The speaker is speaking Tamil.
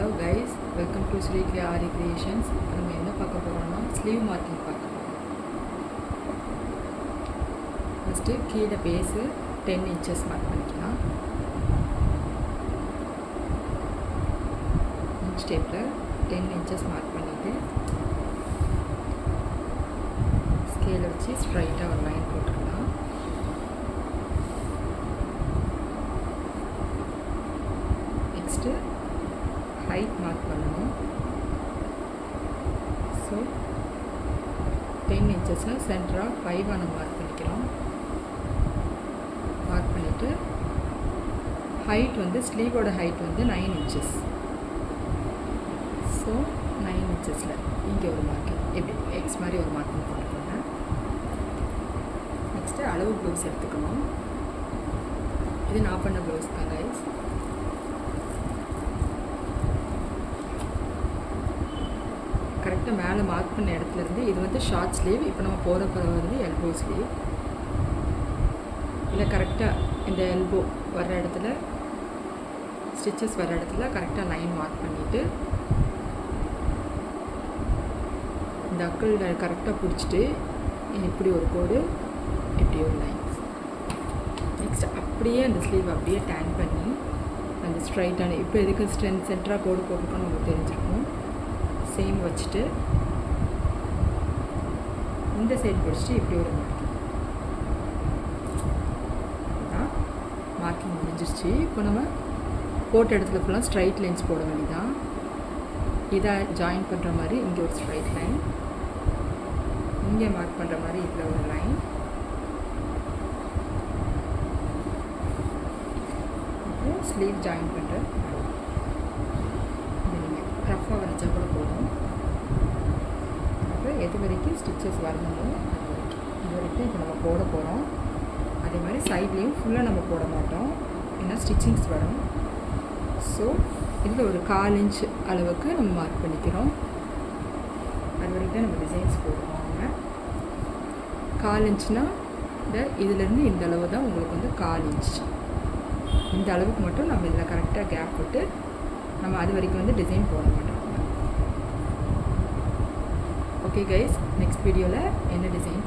Hello guys, welcome to Sri Ari Creations. நம்ம என்ன பார்க்க போறோம்னா ஸ்லீவ் மார்க்கிங் பார்க்க போறோம். ஃபர்ஸ்ட் கீழ பேஸ் 10 inches மார்க் பண்ணிக்கலாம். இன்ச் டேப்ல 10 inches மார்க் பண்ணிட்டு ஸ்கேல் வச்சு ஸ்ட்ரைட்டா ஒரு லைன் போட்டுக்கலாம். நெக்ஸ்ட் height மார்க் பண்ணணும். ஸோ 10 inches சென்டரா 5 நம்ம மார்க் பண்ணிக்கிறோம். மார்க் பண்ணிவிட்டு ஹைட் வந்து ஸ்லீவோட ஹைட் வந்து 9 inches. ஸோ 9 inchesல இங்கே ஒரு மார்க்கிங் எப்படி எக்ஸ் மாதிரி ஒரு மார்க்கிங் போட்டுக்கோங்க. நெக்ஸ்ட்டு அளவு ப்ளவுஸ் எடுத்துக்கணும். இது நான் பண்ண ப்ளவுஸ் தான் கைஸ். கரெக்டாக மேலே மார்க் பண்ண இடத்துலேருந்து இது வந்து ஷார்ட் ஸ்லீவ். இப்போ நம்ம போகிற வந்து எல்போ ஸ்லீவ். இல்லை கரெக்டாக இந்த எல்போ வர்ற இடத்துல ஸ்டிச்சஸ் வர்ற இடத்துல கரெக்டாக லைன் மார்க் பண்ணிவிட்டு இந்த அக்கிள் கரெக்டாக பிடிச்சிட்டு இப்படி ஒரு கோடு, இப்படி ஒரு லைன்ஸ். நெக்ஸ்ட் அப்படியே அந்த ஸ்லீவ் அப்படியே டேன் பண்ணி அந்த ஸ்ட்ரைட்டான இப்போ எதுக்கு சென்டராக கோடு போட்டுக்கணும் நமக்கு தெரிஞ்சிருக்கும். சேம் வச்சுட்டு இந்த சைடு பிடிச்சிட்டு இப்படி ஒரு மார்க்கிங் முடிஞ்சிருச்சு. இப்போ நம்ம போட்ட இடத்துல ஃபுல்லாக ஸ்ட்ரைட் லைன்ஸ் போட வேண்டியதான். இதை ஜாயின் பண்ணுற மாதிரி இங்கே ஒரு ஸ்ட்ரைட் லைன், இங்கே மார்க் பண்ணுற மாதிரி இதில் ஒரு லைன், அப்புறம் ஸ்லீவ் ஜாயின் பண்ணுற ரஃபாக வரைச்சா கூட போதும். அப்புறம் எது வரைக்கும் ஸ்டிச்சஸ் வரணுமோ அது வரைக்கும் இது வரைக்கும் இப்போ நம்ம போட போகிறோம். அதே மாதிரி சைட்லேயும் ஃபுல்லாக நம்ம போட மாட்டோம், ஏன்னா ஸ்டிச்சிங்ஸ் வரும். ஸோ இதில் ஒரு 1/4 inch அளவுக்கு நம்ம மார்க் பண்ணிக்கிறோம். அது வரைக்கும் தான் நம்ம டிசைன்ஸ் போடுவாங்க. 1/4 inchனா இதிலேருந்து இந்த அளவு தான் உங்களுக்கு வந்து 1/4 inch. இந்த அளவுக்கு மட்டும் நம்ம இதில் கரெக்டாக கேப் விட்டு நம்ம அது வரைக்கும் வந்து டிசைன் போட மாட்டோம். ஓகே கைஸ், நெக்ஸ்ட் வீடியோவில் என்ன டிசைன்